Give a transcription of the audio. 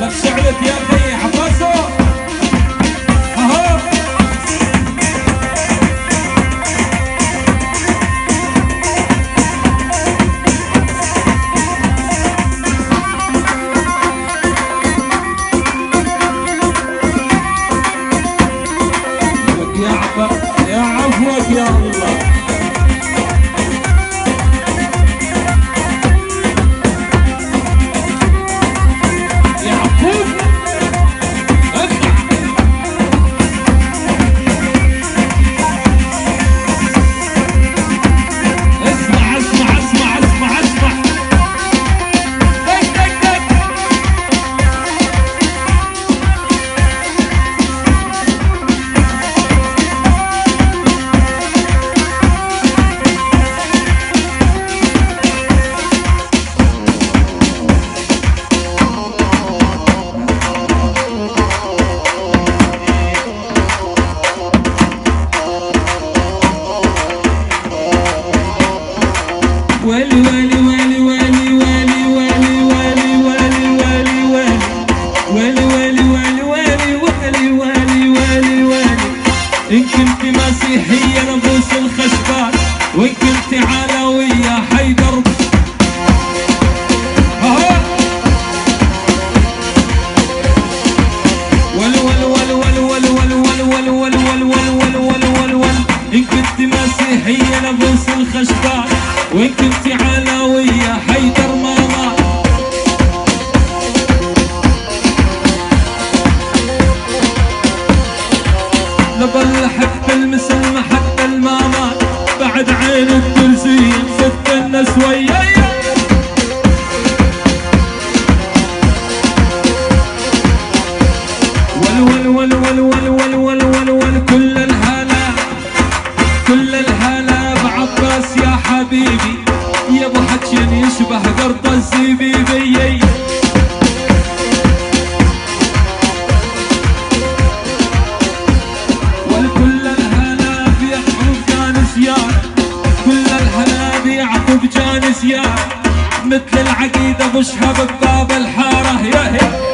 لك شعلت يا اخي حفظه. اهو يا عفوك يا الله. يا عفوك اسمع اسمع اسمع اسمع اسمع اسمع دق دق دق. والي والي والي والي والي والي والي والي والي والي والي والي والي والي والي والي والي. إن كنت مسيحية نبوس الخشبان، وإن كنت علوية حيدر. ول ول ول ول ول ول ول ول ول ول ول ول ول ول. إن كنت مسيحية نبوس الخشبان، وإن كنت علوية حيدر ماما. نظل حتى المسلمة حتى الماما، بعد عين التلزيم ست الناس وياي. ول ول ول ول ول ول ول ول. كل الهلا كل الهلا بعباس يا حبيبي، يا ابو حجين يشبه قرط الزبيبي. والكل الهلا بيعقوب كان زياد، كل الهلا بيعقوب كان زياد. مثل العقيدة ابو شهاب بباب الحارة. يا هي